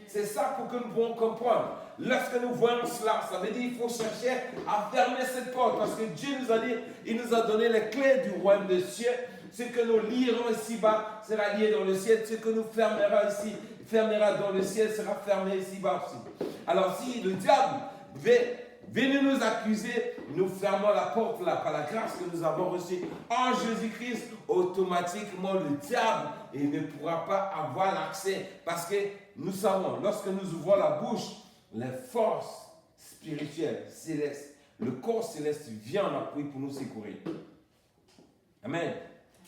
C'est ça pour que nous pouvons comprendre. Lorsque nous voyons cela, ça veut dire qu'il faut chercher à fermer cette porte. Parce que Dieu nous a dit, il nous a donné les clés du royaume des cieux. Ce que nous lirons ici-bas sera lié dans le ciel. Ce que nous fermerons ici, fermera dans le ciel, sera fermé ici-bas aussi. Alors si le diable veut venez nous accuser, nous fermons la porte là par la grâce que nous avons reçue en Jésus-Christ. Automatiquement, le diable il ne pourra pas avoir l'accès parce que nous savons, lorsque nous ouvrons la bouche, les forces spirituelles célestes, le corps céleste vient en appui pour nous secourir. Amen.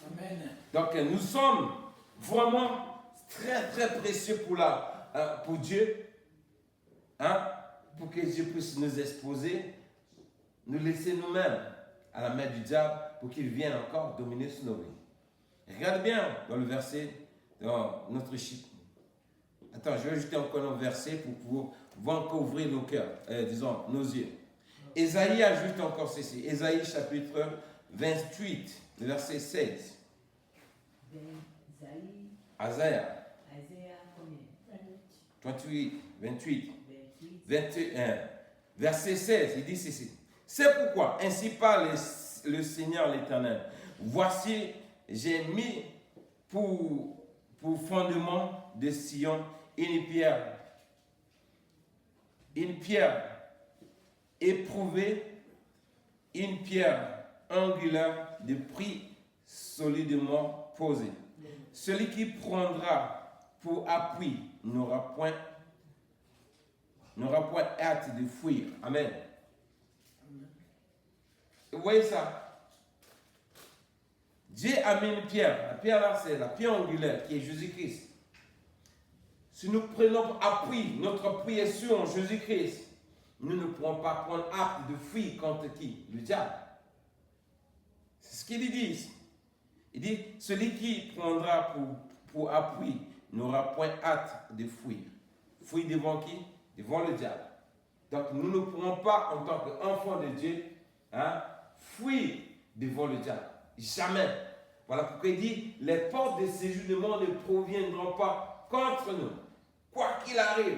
Amen. Donc nous sommes vraiment très très précieux pour Dieu, hein, pour que Dieu puisse nous exposer, nous laisser nous-mêmes à la main du diable pour qu'il vienne encore dominer sur nos vies. Regarde bien dans le verset, dans notre chiffre. Attends, je vais ajouter encore un verset pour pouvoir encore ouvrir nos cœurs, disons nos yeux. Ésaïe ajoute encore ceci. Ésaïe chapitre 28, verset 16. Isaiah combien? 28, 21, verset 16, il dit ceci. C'est pourquoi, ainsi parle le Seigneur l'Éternel. Voici, j'ai mis pour fondement de Sion une pierre éprouvée, une pierre angulaire de prix solidement posée. Celui qui prendra pour appui n'aura point hâte de fuir. Amen. Vous voyez ça? Dieu a mis une pierre. La pierre là, c'est la pierre angulaire qui est Jésus-Christ. Si nous prenons appui, notre appui est sur Jésus-Christ, nous ne pourrons pas prendre hâte de fuir contre qui? Le diable. C'est ce qu'il dit ici. Il dit, celui qui prendra pour appui n'aura point hâte de fuir. Fuir devant qui? Devant le diable. Donc nous ne pourrons pas, en tant qu'enfants de Dieu, fuir devant le diable. Jamais. Voilà pourquoi il dit, les portes de séjournement ne proviendront pas contre nous. Quoi qu'il arrive,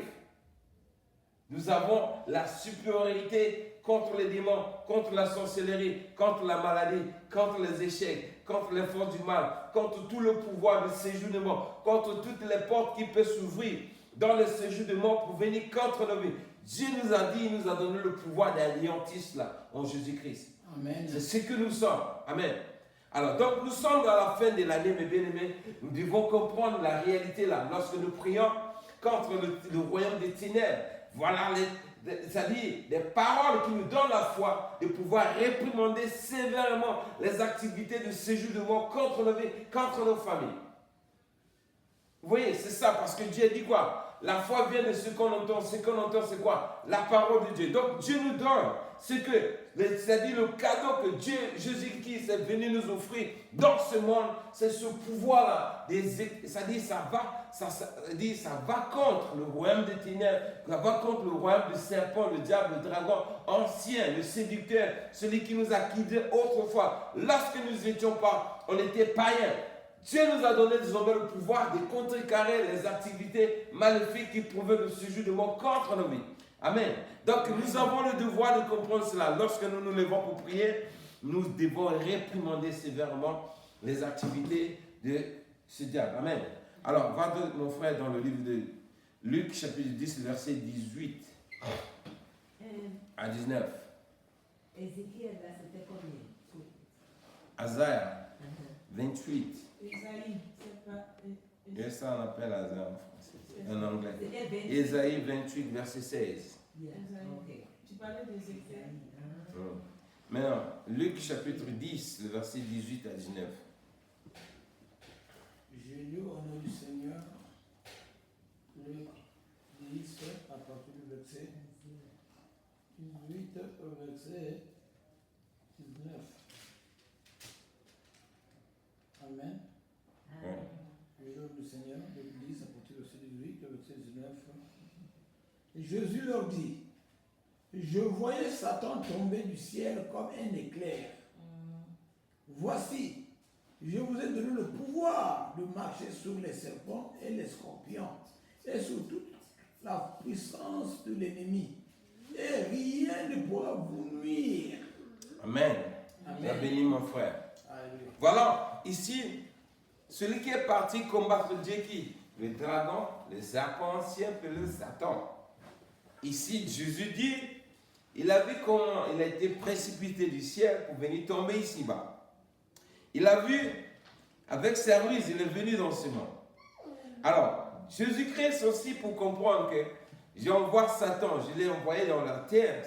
nous avons la supériorité contre les démons, contre la sorcellerie, contre la maladie, contre les échecs, contre les forces du mal, contre tout le pouvoir de séjournement, contre toutes les portes qui peuvent s'ouvrir dans le séjournement pour venir contre nos vies. Dieu nous a dit, il nous a donné le pouvoir d'anéantir cela en Jésus-Christ. Amen. C'est ce que nous sommes. Amen. Alors, donc nous sommes dans la fin de l'année, mes bien-aimés. Nous devons comprendre la réalité là. Lorsque nous prions contre le royaume des ténèbres, voilà c'est-à-dire des paroles qui nous donnent la foi de pouvoir réprimander sévèrement les activités de séjournement contre nos vies, contre nos familles. Vous voyez, c'est ça, parce que Dieu dit quoi? La foi vient de ce qu'on entend. Ce qu'on entend, c'est quoi? La parole de Dieu. Donc Dieu nous donne c'est-à-dire le cadeau que Dieu, Jésus-Christ est venu nous offrir dans ce monde, c'est ce pouvoir-là. C'est-à-dire ça va contre le royaume des ténèbres, ça va contre le royaume du serpent, le diable, le dragon ancien, le séducteur, celui qui nous a quittés autrefois. Lorsque nous n'étions pas, on était païens. Dieu nous a donné désormais le pouvoir de contrecarrer les activités maléfiques qui prouvent le séjournement contre nos vies. Amen. Donc nous avons le devoir de comprendre cela. Lorsque nous nous levons pour prier, nous devons réprimander sévèrement les activités de ce diable. Amen. Alors, va mon frère dans le livre de Luc, chapitre 10, verset 18 à 19. Ézéchiel, là, c'était combien? Isaiah 28. Ésaïe, c'est pas. Et ça, on appelle Isaiah en français, en anglais. Ésaïe 28, verset 16. Okay. Tu parlais d'Ézéchiel. Maintenant, Luc chapitre 10, le verset 18 à 19. Je lis au nom du Seigneur, Luc 10, à partir du verset 18 au verset 19. Amen. Ouais. Je lis au nom du Seigneur, Luc 10, à partir du verset 18 au verset 19. Et Jésus leur dit, je voyais Satan tomber du ciel comme un éclair. Voici, je vous ai donné le pouvoir de marcher sur les serpents et les scorpions et sur toute la puissance de l'ennemi. Et rien ne pourra vous nuire. Amen. Amen. Béni mon frère. Alléluia. Voilà, ici, celui qui est parti combattre Dieu qui? Le dragon, le serpent ancien et le Satan. Ici, Jésus dit, il a vu comment il a été précipité du ciel pour venir tomber ici-bas. Il a vu, avec sa ruse, il est venu dans ce monde. Alors, Jésus-Christ aussi, pour comprendre que j'ai envoyé Satan, je l'ai envoyé dans la terre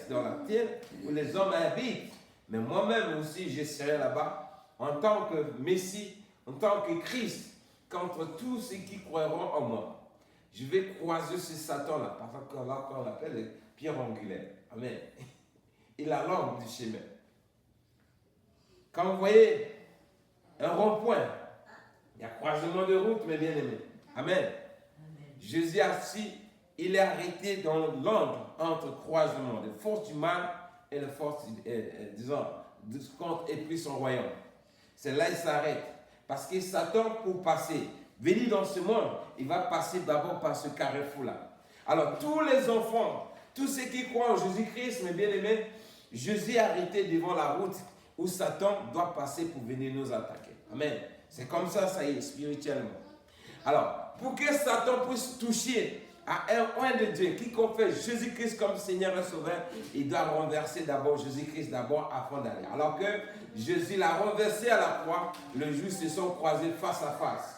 où les hommes habitent. Mais moi-même aussi, je serai là-bas en tant que Messie, en tant que Christ, contre tous ceux qui croiront en moi. Je vais croiser ce Satan-là, parce qu'on l'appelle le pierre angulaire. Amen. Il a l'angle du chemin. Quand vous voyez un rond-point, il y a croisement de route, mes bien-aimés. Amen. Amen. Jésus assis, il est arrêté dans l'angle entre croisement de force du mal et la force, disons, de contre et puis son royaume. C'est là qu'il s'arrête. Parce que Satan, pour passer, venir dans ce monde, il va passer d'abord par ce carrefour-là. Alors, tous les enfants, tous ceux qui croient en Jésus-Christ, mes bien-aimés, Jésus est arrêté devant la route où Satan doit passer pour venir nous attaquer. Amen. C'est comme ça y est, spirituellement. Alors, pour que Satan puisse toucher à un de Dieu qui confesse Jésus-Christ comme Seigneur et Sauveur, il doit renverser d'abord Jésus-Christ d'abord avant d'aller. Alors que Jésus l'a renversé à la croix, le jour où ils se sont croisés face à face.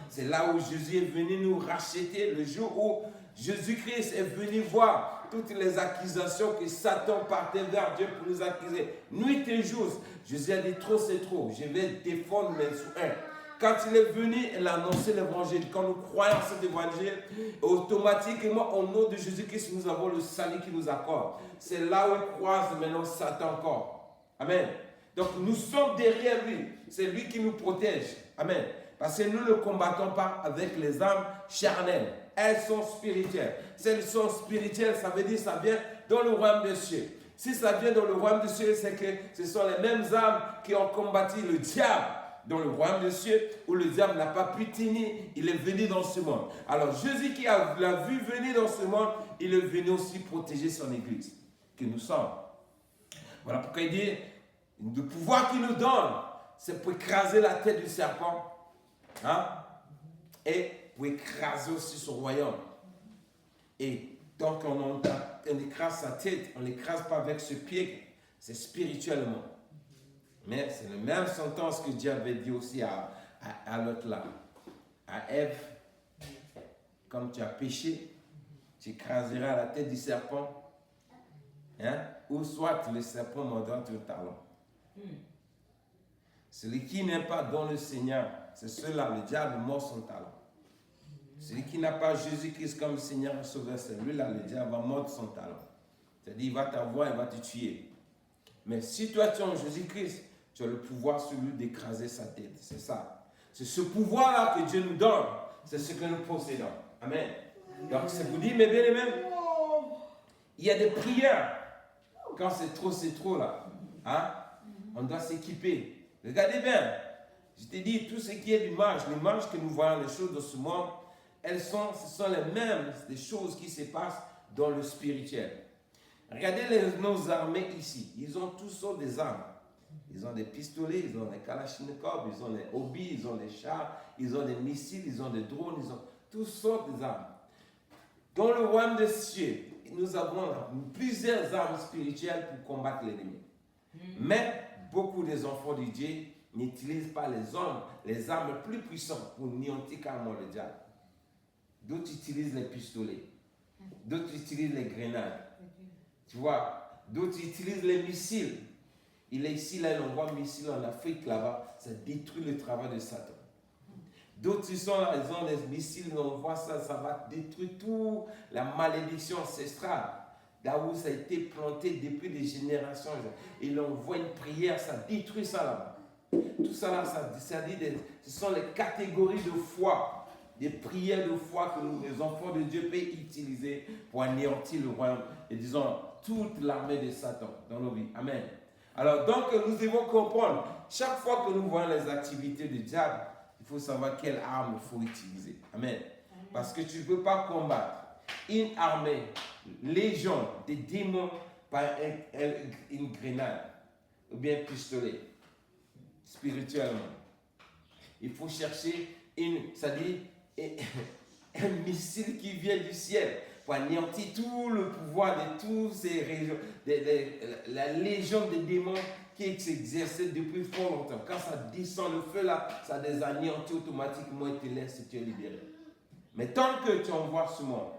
C'est là où Jésus est venu nous racheter, le jour où Jésus-Christ est venu voir toutes les accusations que Satan partait vers Dieu pour nous accuser. Nuit et jour, Jésus a dit trop c'est trop, je vais défendre mes soins. Quand il est venu, il a annoncé l'évangile. Quand nous croyons cet évangile, automatiquement, au nom de Jésus-Christ, nous avons le salut qui nous accorde. C'est là où il croise maintenant Satan encore. Amen. Donc nous sommes derrière lui. C'est lui qui nous protège. Amen. Parce que nous ne combattons pas avec les âmes charnelles. Elles sont spirituelles. Si elles sont spirituelles, ça veut dire que ça vient dans le royaume des cieux. Si ça vient dans le royaume des cieux, c'est que ce sont les mêmes âmes qui ont combattu le diable dans le royaume des cieux, où le diable n'a pas pu tenir, il est venu dans ce monde. Alors Jésus qui l'a vu venir dans ce monde, il est venu aussi protéger son église, que nous sommes. Voilà pourquoi il dit, le pouvoir qu'il nous donne, c'est pour écraser la tête du serpent, hein, et pour écraser aussi son royaume. Et donc on écrase sa tête, on ne l'écrase pas avec ce pied, c'est spirituellement. Mais c'est la même sentence que Dieu avait dit aussi à l'autre là, à Ève. Comme tu as péché, tu écraseras la tête du serpent, hein? Ou soit le serpent mordra ton talon. Celui qui n'est pas dans le Seigneur, c'est celui-là, le diable mord son talon. Celui qui n'a pas Jésus-Christ comme Seigneur et Sauveur, c'est lui-là, le diable va mordre son talon. C'est-à-dire, il va t'avoir, il va te tuer. Mais si toi tu es en Jésus-Christ, tu as le pouvoir sur lui d'écraser sa tête. C'est ça. C'est ce pouvoir-là que Dieu nous donne. C'est ce que nous possédons. Amen. Donc, c'est vous dire, mes bien-aimés, il y a des prières. Quand c'est trop là. Hein? On doit s'équiper. Regardez bien. Je t'ai dit, tout ce qui est l'image que nous voyons, les choses de ce monde, ce sont les mêmes des choses qui se passent dans le spirituel. Regardez nos armées ici. Ils ont tous sortes des armes. Ils ont des pistolets, ils ont des kalachnikovs, ils ont des hobbies, ils ont des chars, ils ont des missiles, ils ont des drones, ils ont toutes sortes d'armes. Dans le royaume des cieux, nous avons plusieurs armes spirituelles pour combattre l'ennemi. Mais beaucoup des enfants de Dieu n'utilisent pas les armes plus puissantes pour niantir carrément le diable. D'autres utilisent les pistolets, d'autres utilisent les grenades, tu vois, d'autres utilisent les missiles. Il est ici, là, il envoie un missile en Afrique, là-bas, ça détruit le travail de Satan. D'autres, ils sont là, ils ont des missiles, on voit ça, ça va détruire toute la malédiction ancestrale. Là où ça a été planté depuis des générations. Il envoie une prière, ça détruit ça là-bas. Tout ça là, ça dit, ce sont les catégories de foi, des prières de foi que nous, les enfants de Dieu, peuvent utiliser pour anéantir le royaume et disons toute l'armée de Satan dans nos vies. Amen. Alors donc nous devons comprendre, chaque fois que nous voyons les activités du diable, il faut savoir quelle arme il faut utiliser. Amen. Parce que tu ne peux pas combattre une armée, légion des démons par une grenade ou bien un pistolet spirituellement. Il faut chercher un missile qui vient du ciel. pour anéantir tout le pouvoir de tous ces régions, la légion des démons qui s'exerçait depuis fort longtemps. Quand ça descend le feu là, ça les anéantit automatiquement et te laisse et tu es libéré. Mais tant que tu envoies ce monde,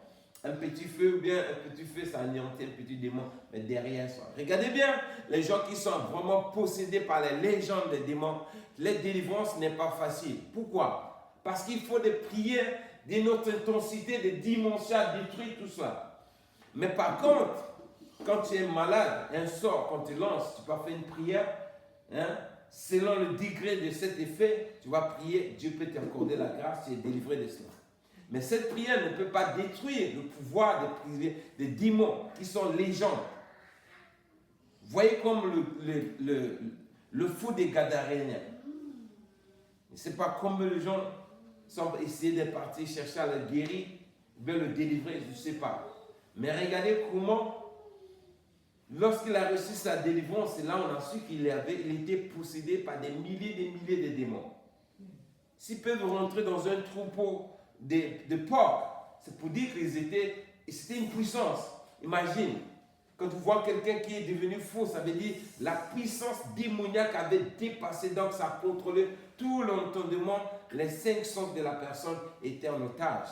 un petit feu ou bien un petit feu, ça anéantit un petit démon, mais derrière ça. Regardez bien, les gens qui sont vraiment possédés par les légendes des démons, les délivrances n'est pas facile. Pourquoi? Parce qu'il faut des prières d'une autre intensité, des dimensions à détruire tout ça. Mais par contre, quand tu es malade, un sort, quand tu lances, tu peux faire une prière, selon le degré de cet effet, tu vas prier, Dieu peut t'accorder la grâce et délivrer de cela. Mais cette prière ne peut pas détruire le pouvoir des démons qui sont légendes. Vous voyez comme le fou des Gadaréens. Ce n'est pas comme les gens semblent essayer de partir chercher à le guérir, de le délivrer, je ne sais pas. Mais regardez comment, lorsqu'il a reçu sa délivrance, c'est là on a su qu'il était possédé par des milliers de démons. S'ils peuvent rentrer dans un troupeau de porcs, c'est pour dire c'était une puissance. Imagine, quand tu vois quelqu'un qui est devenu fou, ça veut dire la puissance démoniaque avait dépassé, donc ça a contrôlé tout l'entendement, les 5 sens de la personne étaient en otage.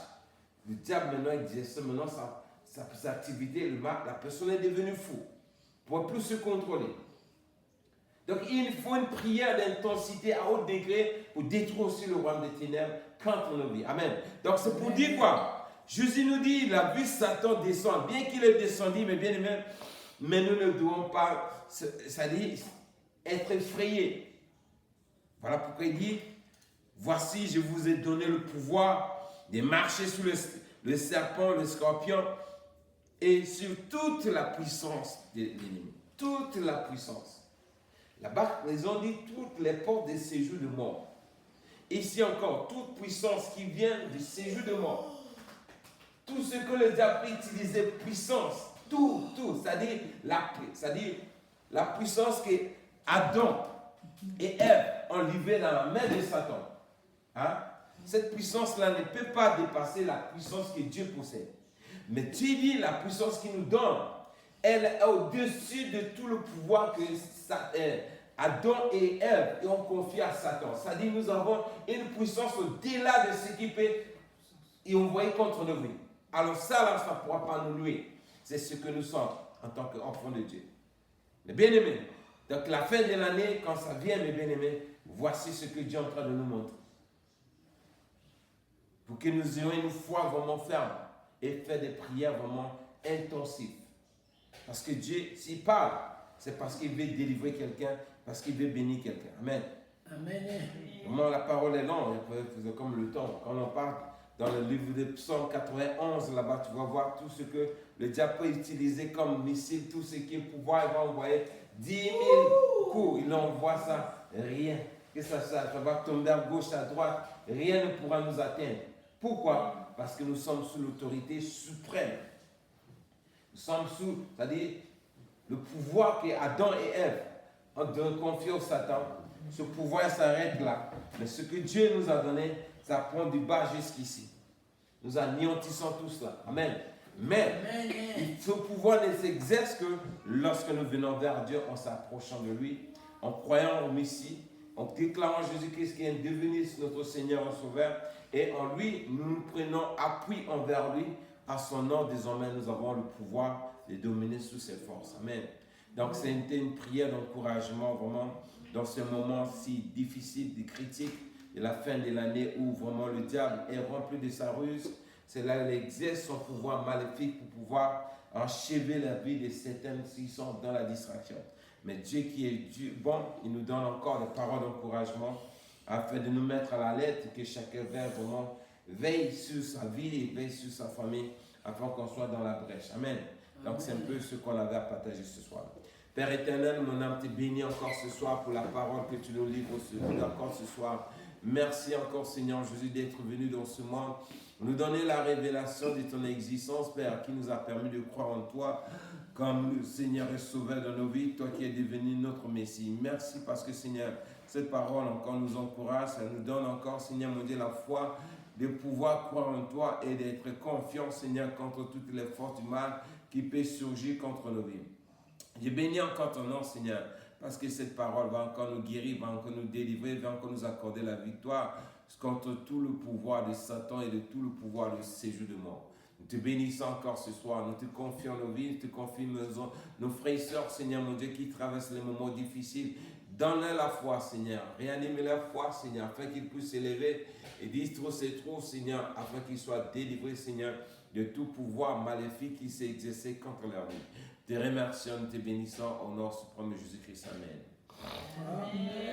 Le diable maintenant exerce maintenant sa activité, la personne est devenue fou, pour ne plus se contrôler. Donc il faut une prière d'intensité à haut degré pour détruire aussi le royaume des ténèbres quand on le vit. Amen. Donc c'est pour dire quoi? Jésus nous dit, il a vu Satan descendre, bien qu'il est descendu, mais bien aimé, mais nous ne devons pas, c'est-à-dire être effrayés. Voilà pourquoi il dit, voici je vous ai donné le pouvoir de marcher sous le serpent, le scorpion et sur toute la puissance de l'ennemi. Toute la puissance. Là-bas, ils ont dit toutes les portes des séjours de mort. Ici encore, toute puissance qui vient du séjour de mort. Tout ce que le diable utilisait, puissance, tout, c'est-à-dire la puissance que Adam et Ève ont livrée dans la main de Satan. Cette puissance-là ne peut pas dépasser la puissance que Dieu possède. Mais Dieu dit la puissance qu'il nous donne, elle est au-dessus de tout le pouvoir que Adam et Ève ont confié à Satan. C'est-à-dire nous avons une puissance au-delà de ce qui peut y envoyer contre nos vies. Alors ça, là, ça ne pourra pas nous nuire. C'est ce que nous sommes en tant qu'enfants de Dieu. Mais bien aimés, donc la fin de l'année, quand ça vient, mes bien aimés, voici ce que Dieu est en train de nous montrer. Pour que nous ayons une foi vraiment ferme et faire des prières vraiment intensives. Parce que Dieu, s'il parle, c'est parce qu'il veut délivrer quelqu'un, parce qu'il veut bénir quelqu'un. Amen. Amen. Comment la parole est longue, comme le temps. Quand on parle dans le livre de Psaume 91, là-bas, tu vas voir tout ce que le diable peut utiliser comme missile, tout ce qui est pouvoir, il va envoyer 10 000 coups. Il envoie ça, rien. Que ça va tomber à gauche, à droite, rien ne pourra nous atteindre. Pourquoi? Parce que nous sommes sous l'autorité suprême. Nous sommes sous, c'est-à-dire le pouvoir que Adam et Ève ont confié au Satan. Ce pouvoir s'arrête là. Mais ce que Dieu nous a donné, ça prend du bas jusqu'ici. Nous anéantissons tout cela. Amen. Mais ce pouvoir ne s'exerce que lorsque nous venons vers Dieu en s'approchant de lui, en croyant au Messie, en déclarant Jésus-Christ qui est devenu notre Seigneur et Sauveur. Et en lui, nous prenons appui envers lui. À son nom, désormais, nous avons le pouvoir de dominer sous ses forces. Amen. Donc, c'était une prière d'encouragement, vraiment, dans ce moment si difficile, si critique, de la fin de l'année où vraiment le diable est rempli de sa ruse. C'est là qu'il exerce son pouvoir maléfique pour pouvoir enchever la vie de certains qui sont dans la distraction. Mais Dieu qui est Dieu, bon, il nous donne encore des paroles d'encouragement afin de nous mettre à la lettre, que chacun vraiment veille sur sa vie et veille sur sa famille afin qu'on soit dans la brèche. Amen. Donc c'est un peu ce qu'on avait à partager ce soir. Père éternel, mon âme te bénit encore ce soir pour la parole que tu nous livres encore ce soir. Merci encore Seigneur Jésus d'être venu dans ce monde, nous donner la révélation de ton existence, Père, qui nous a permis de croire en toi comme Seigneur et Sauveur de nos vies, toi qui es devenu notre Messie. Merci parce que Seigneur, cette parole encore nous encourage, ça nous donne encore, Seigneur mon Dieu, la foi de pouvoir croire en toi et d'être confiant, Seigneur, contre toutes les forces du mal qui peuvent surgir contre nos vies. Je bénis encore ton nom, Seigneur, parce que cette parole va encore nous guérir, va encore nous délivrer, va encore nous accorder la victoire contre tout le pouvoir de Satan et de tout le pouvoir de séjour de mort. Nous te bénissons encore ce soir, nous te confions nos vies, nous te confions nos frères et sœurs, Seigneur mon Dieu, qui traversent les moments difficiles. Donne-leur la foi, Seigneur. Réanime leur foi, Seigneur, afin qu'ils puissent s'élever et dire trop c'est trop, Seigneur, afin qu'ils soient délivrés, Seigneur, de tout pouvoir maléfique qui s'est exercé contre leur vie. Te remercions, nous te bénissons au nom suprême de Jésus-Christ. Amen. Amen.